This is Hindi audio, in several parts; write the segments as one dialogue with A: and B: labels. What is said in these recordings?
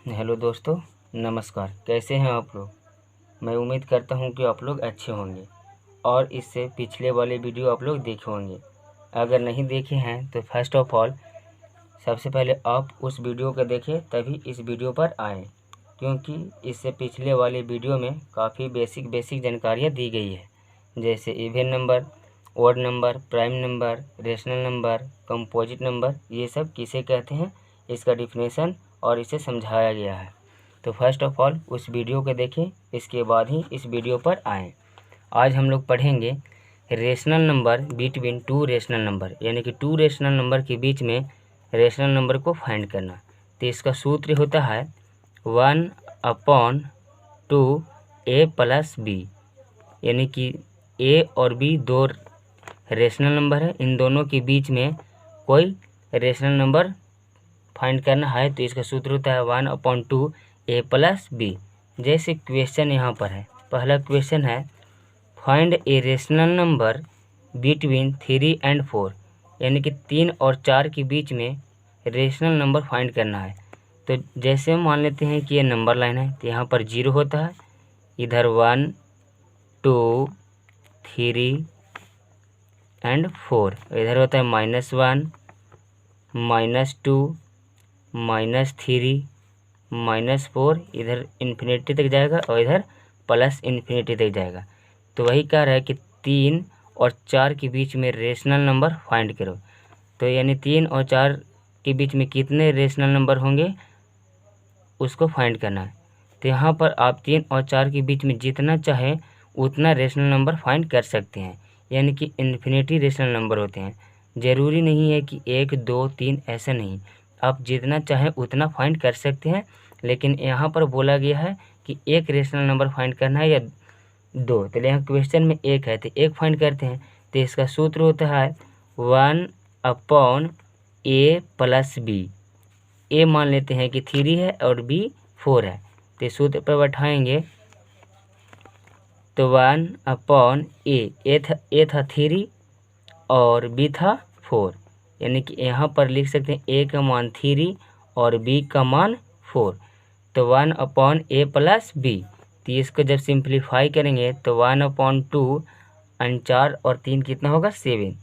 A: हेलो दोस्तों, नमस्कार। कैसे हैं आप लोग? मैं उम्मीद करता हूं कि आप लोग अच्छे होंगे और इससे पिछले वाले वीडियो आप लोग देखे होंगे। अगर नहीं देखे हैं तो फर्स्ट ऑफ ऑल सबसे पहले आप उस वीडियो को देखें तभी इस वीडियो पर आएँ, क्योंकि इससे पिछले वाले वीडियो में काफ़ी बेसिक जानकारियाँ दी गई है, जैसे even number, odd number, prime number, rational number, composite number, ये सब किसे कहते हैं, इसका डिफिनेशन और इसे समझाया गया है। तो फर्स्ट ऑफ ऑल उस वीडियो को देखें, इसके बाद ही इस वीडियो पर आएँ। आज हम लोग पढ़ेंगे rational number between two rational number, यानी कि टू रेशनल नंबर के बीच में रेशनल नंबर को फाइंड करना। तो इसका सूत्र होता है 1/2 a + b, यानी कि a और b दो रेशनल नंबर है, इन दोनों के बीच में कोई रेशनल नंबर फाइंड करना है। तो इसका सूत्र होता है 1/2 a + b। जैसे क्वेश्चन यहाँ पर है, पहला क्वेश्चन है find a rational number between 3 और 4, यानी कि 3 और 4 के बीच में रेशनल नंबर फाइंड करना है। तो जैसे मान लेते हैं कि ये नंबर लाइन है, तो यहाँ पर 0 होता है, इधर 1, 2, 3 और 4, इधर होता है -1, -2, -3, -4, इधर इन्फिनिटी तक जाएगा और इधर +∞ तक जाएगा। तो वही कह रहा है कि 3 और 4 के बीच में रेशनल नंबर फाइंड करो। तो यानी 3 और 4 के बीच में कितने रेशनल नंबर होंगे उसको फाइंड करना है। तो यहाँ पर आप 3 और 4 के बीच में जितना चाहे उतना रेशनल नंबर फाइंड कर सकते हैं, यानी कि इन्फिनिटी रेशनल नंबर होते हैं। ज़रूरी नहीं है कि 1, 2, 3, ऐसा नहीं, आप जितना चाहें उतना फाइंड कर सकते हैं। लेकिन यहाँ पर बोला गया है कि एक रेशनल नंबर फाइंड करना है या 2, तो यहाँ क्वेश्चन में 1 है तो 1 फाइंड करते हैं। तो इसका सूत्र होता है 1/a + b। a मान लेते हैं कि 3 है और b 4 है, तो सूत्र पर बैठाएंगे तो 1/a था 3 और b था 4, यानी कि यहाँ पर लिख सकते हैं a का मान 3 और b का मान 4। तो 1/a + b, तो इसको जब सिंप्लीफाई करेंगे तो 1/2 और 4 और 3 कितना होगा 7,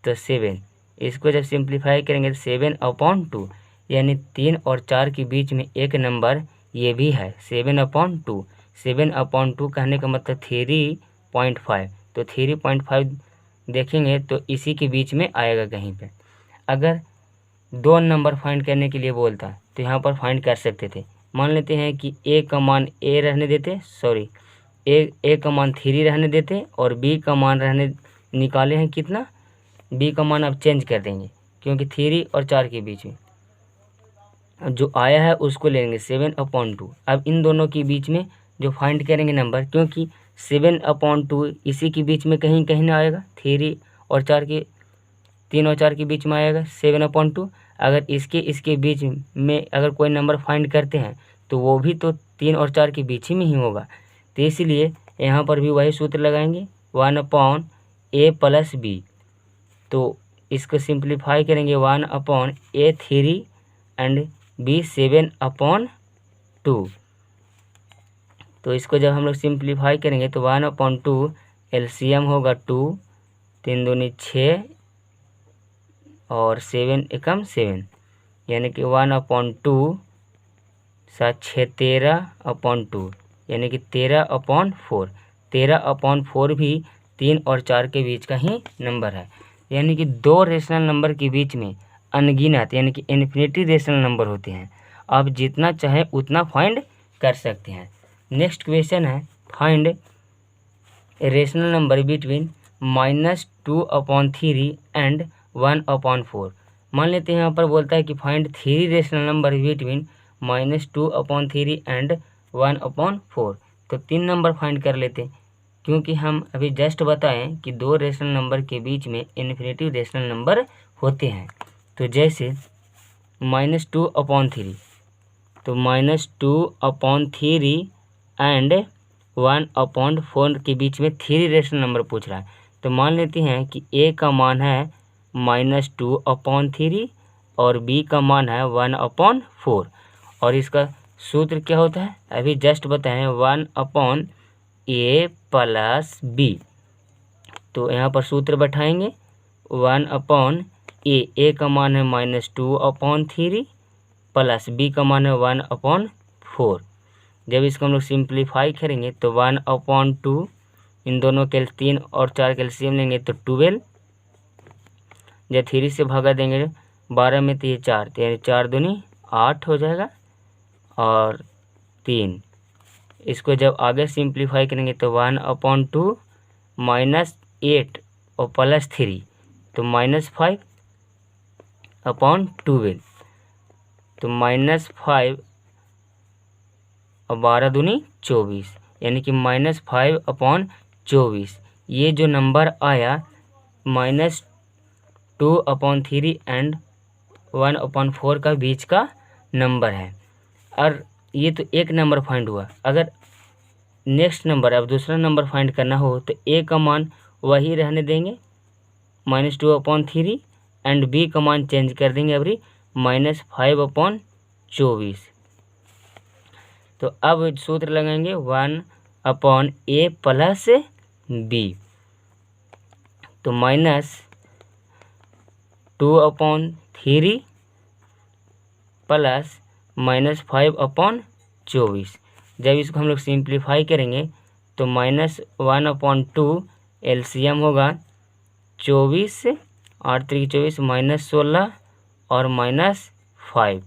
A: तो 7, इसको जब सिंप्लीफाई करेंगे तो 7/2, यानी 3 और 4 के बीच में एक नंबर ये भी है 7/2। 7/2 कहने का मतलब 3.5, तो 3.5 देखेंगे तो इसी के बीच में आएगा कहीं पे। अगर 2 नंबर फाइंड करने के लिए बोलता तो यहाँ पर फाइंड कर सकते थे। मान लेते हैं कि a का मान a रहने देते, a का मान 3 रहने देते और b का मान निकाले हैं कितना, b का मान अब चेंज कर देंगे, क्योंकि 3 और 4 के बीच में जो आया है उसको लेंगे 7/2। अब इन दोनों के बीच में जो फाइंड करेंगे नंबर, क्योंकि 7/2 इसी के बीच में कहीं कहीं ना आएगा, 3 और 4 के बीच में आएगा 7/2। अगर इसके बीच में अगर कोई नंबर फाइंड करते हैं तो वो भी तो 3 और 4 के बीच ही में ही होगा। तो इसलिए यहाँ पर भी वही सूत्र लगाएंगे 1/a + b। तो इसको सिंप्लीफाई करेंगे 1/a 3 एंड b 7/2। तो इसको जब हम लोग सिंप्लीफाई करेंगे तो 1/2 एलसीएम होगा 2, 3 दूनी 6 और 7 एकम 7, यानी कि 1/2 7 6 13/2, यानी कि 13/4। 13/4 भी 3 और 4 के बीच का ही नंबर है, यानी कि 2 रेशनल नंबर के बीच में अनगिनत यानी कि इन्फिनिटी रेशनल नंबर होते हैं। आप जितना चाहे उतना फाइंड कर सकते हैं। नेक्स्ट क्वेश्चन है find rational number between -2/3 and 1/4। मान लेते हैं यहाँ पर बोलता है कि find 3 rational number between -2/3 and 1/4। तो 3 नंबर फाइंड कर लेते, क्योंकि हम अभी जस्ट बताएं कि 2 रेशनल नंबर के बीच में इन्फिनिटी रेशनल नंबर होते हैं। तो जैसे -2/3, तो -2/3 एंड 1/4 के बीच में 3 रेशनल नंबर पूछ रहा है। तो मान लेते हैं कि a का मान है -2/3 और b का मान है 1/4, और इसका सूत्र क्या होता है अभी जस्ट बताएं, 1/a प्लस b। तो यहाँ पर सूत्र बैठाएंगे 1/a, a का मान है -2/3 प्लस b का मान है 1/4। जब इसको हम लोग सिंप्लीफाई करेंगे तो 1/2, इन दोनों के 3 और 4 कैल्शियम लेंगे तो 12। जब 3 से भागा देंगे 12 में तो ये 4, तो यानी 4 दूनी 8 हो जाएगा और 3। इसको जब आगे सिंप्लीफाई करेंगे तो 1/2 -8 और +3 तो -5/12, तो -5 और 12 दूनी 24, यानी कि -5/24। ये जो नंबर आया -2/3 एंड 1/4 का बीच का नंबर है। और ये तो एक नंबर फाइंड हुआ। अगर नेक्स्ट नंबर अब दूसरा नंबर फाइंड करना हो तो a का मान वही रहने देंगे -2/3 एंड b का मान चेंज कर देंगे अभी -5/24। तो अब सूत्र लगाएंगे 1/a प्लस b, तो -2/3 प्लस -5/24। जब इसको हम लोग सिंप्लीफाई करेंगे तो -1/2 एलसीएम होगा 24, 8 3 24 -16 और -5।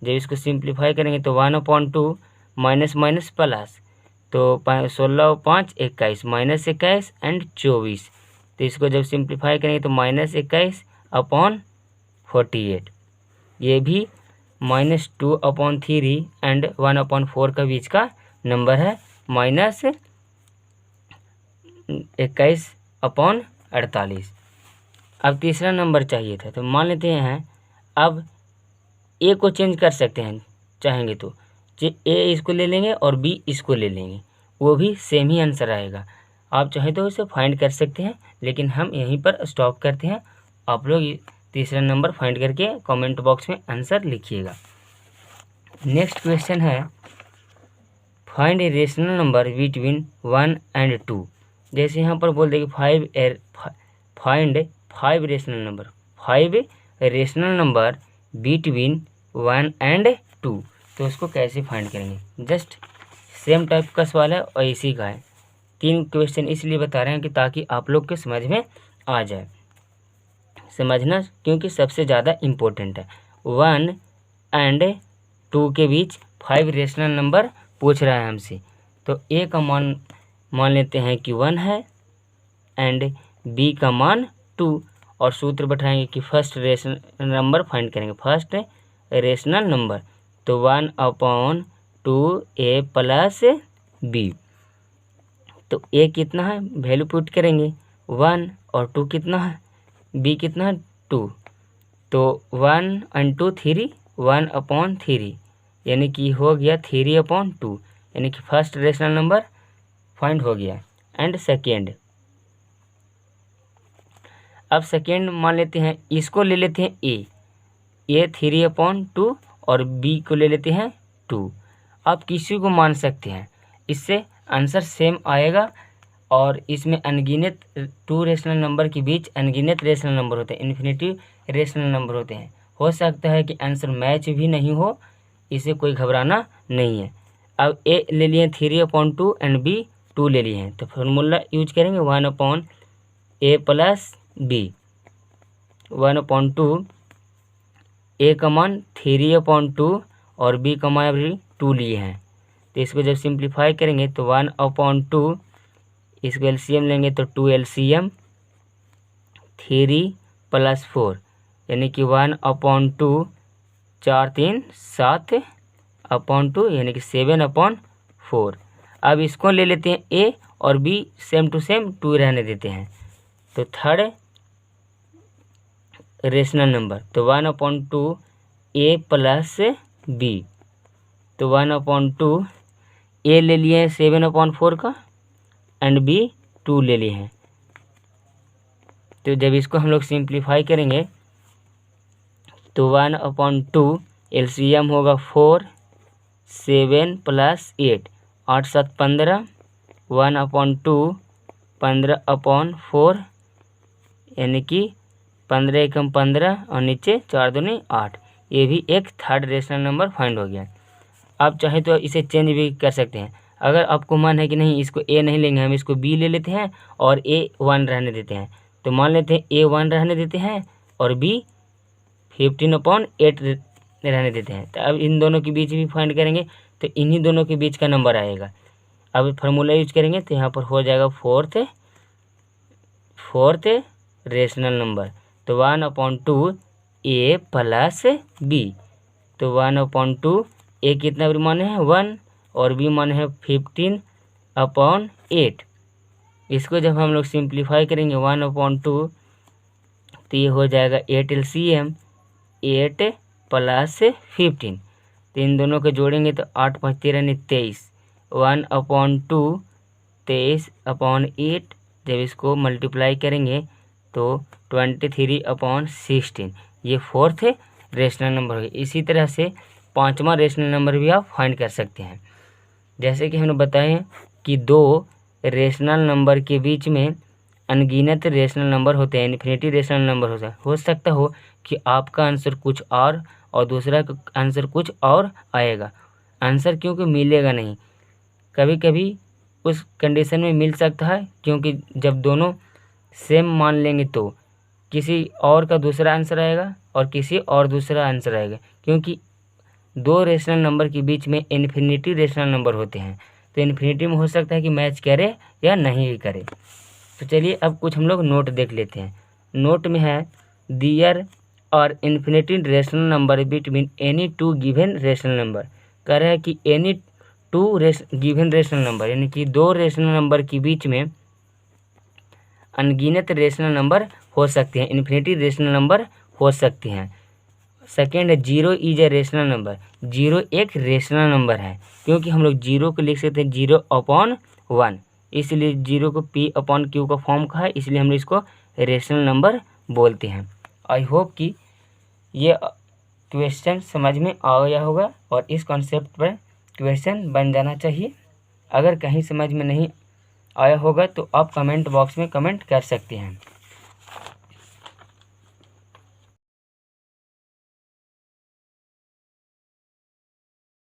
A: जब इसको सिंप्लीफाई करेंगे तो 1/2 माइनस माइनस प्लस, तो 16 और 5 21 -21 एंड 24। तो इसको जब सिंप्लीफाई करेंगे तो -21/48। ये भी -2/3 एंड 1/4 का बीच का नंबर है -21/48। अब तीसरा नंबर चाहिए था, तो मान लेते हैं अब ए को चेंज कर सकते हैं चाहेंगे तो ए इसको ले लेंगे और बी इसको ले लेंगे, वो भी सेम ही आंसर आएगा। आप चाहे तो इसे फाइंड कर सकते हैं, लेकिन हम यहीं पर स्टॉप करते हैं। आप लोग तीसरा नंबर फाइंड करके कमेंट बॉक्स में आंसर लिखिएगा। नेक्स्ट क्वेश्चन है find a rational number between 1 and 2। जैसे यहाँ पर बोल देंगे find 5 rational number, 5 rational number between 1 and 2, तो उसको कैसे फाइंड करेंगे। जस्ट सेम टाइप का सवाल है और इसी का है। 3 क्वेश्चन इसलिए बता रहे हैं कि ताकि आप लोग के समझ में आ जाए, समझना क्योंकि सबसे ज़्यादा इम्पोर्टेंट है। 1 एंड 2 के बीच 5 रेशनल नंबर पूछ रहा है हमसे, तो ए का मान लेते हैं कि 1 है एंड बी का मान 2, और सूत्र बैठाएंगे कि फर्स्ट रेशनल नंबर फाइंड करेंगे, फर्स्ट रेशनल नंबर, तो 1/2a प्लस b। तो a कितना है वैल्यू पुट करेंगे 1 और 2 कितना है, b कितना है 2, तो 1 और 2 3, 1/3, यानी कि हो गया 3/2, यानी कि फर्स्ट रेशनल नंबर फाइंड हो गया। एंड सेकेंड, अब सेकेंड मान लेते हैं, इसको ले लेते हैं a 3/2 और b को ले लेते हैं 2। आप किसी को मान सकते हैं, इससे आंसर सेम आएगा। और इसमें अनगिनत 2 रेशनल नंबर के बीच अनगिनत रेशनल नंबर होते हैं, इन्फिनिटिव रेशनल नंबर होते हैं। हो सकता है कि आंसर मैच भी नहीं हो, इसे कोई घबराना नहीं है। अब a ले लिए 3/2 एंड b 2 ले लिए हैं, तो फॉर्मूला यूज करेंगे 1/a प्लस b। 1/2 a का मान 3/2 और b का मान अभी 2 लिए हैं, तो इसको जब सिंप्लीफाई करेंगे तो 1/2, इसको एलसीएम लेंगे तो 2 LCM 3 + 4, यानी कि 1/2 4 3 7/2, यानी कि 7/4। अब इसको ले लेते हैं a और b सेम टू सेम 2 रहने देते हैं, तो थर्ड रेशनल नंबर, तो 1/2 a प्लस b, तो 1/2 a ले लिए हैं 7/4 का एंड b 2 ले लिए हैं। तो जब इसको हम लोग सिंप्लीफाई करेंगे तो 1/2 एलसीएम होगा 4, 7 + 8, 8 × 7 = 15, 1/2, 15/4, यानी कि 15 × 15 और नीचे 4 दूनी 8। ये भी एक थर्ड रेशनल नंबर फाइंड हो गया। आप चाहे तो इसे चेंज भी कर सकते हैं। अगर आपको मन है कि नहीं इसको ए नहीं लेंगे, हम इसको बी ले लेते हैं और A1 रहने देते हैं, तो मान लेते हैं A1 रहने देते हैं और B 15/8 रहने देते हैं। तो अब इन दोनों के बीच भी फाइंड करेंगे तो इन्हीं दोनों के बीच का नंबर आएगा। अब फार्मूला यूज करेंगे तो यहाँ पर हो जाएगा फोर्थ रेशनल नंबर। तो 1/2 A + B। तो 1/2 A कितना मान है 1 और B मान है 15/8। इसको जब हम लोग सिंप्लीफाई करेंगे 1/2 तो ये हो जाएगा 8 LCM 8 + 15। तो इन दोनों को जोड़ेंगे तो 8 × 5 = 13 = 23। 1/2 23/8 जब इसको मल्टीप्लाई करेंगे तो 23/16। ये फोर्थ रेशनल नंबर हो गया। इसी तरह से पांचवा रेशनल नंबर भी आप फाइंड कर सकते हैं। जैसे कि हमने बताया कि दो रेशनल नंबर के बीच में अनगिनत रेशनल नंबर होते हैं, इन्फिनिटी रेशनल नंबर होता है। हो सकता हो कि आपका आंसर कुछ और दूसरा का आंसर कुछ और आएगा। आंसर क्योंकि मिलेगा नहीं, कभी कभी उस कंडीशन में मिल सकता है क्योंकि जब दोनों सेम मान लेंगे तो किसी और का दूसरा आंसर आएगा और किसी और दूसरा आंसर आएगा, क्योंकि दो रेशनल नंबर के बीच में इन्फिनिटी रेशनल नंबर होते हैं। तो इन्फिनिटी में हो सकता है कि मैच करे या नहीं भी करे। तो चलिए अब कुछ हम लोग नोट देख लेते हैं। नोट में है there are infinity rational number between any two given rational number. कह रहा है कि any two given rational number, यानी कि दो रेशनल नंबर के बीच में अनगिनत रेशनल नंबर हो सकते हैं, इन्फिनिटी रेशनल नंबर हो सकते हैं। सेकेंड है 0 इज ए रेशनल नंबर। 0 एक रेशनल नंबर है, क्योंकि हम लोग 0 को लिख सकते हैं 0/1, इसलिए 0 को P/Q का फॉर्म का है, इसलिए हम इसको रेशनल नंबर बोलते हैं। आई होप कि ये क्वेश्चन समझ में आ गया होगा और इस कॉन्सेप्ट पर क्वेश्चन बन जाना चाहिए। अगर कहीं समझ में नहीं आया होगा तो आप कमेंट बॉक्स में कमेंट कर सकते हैं।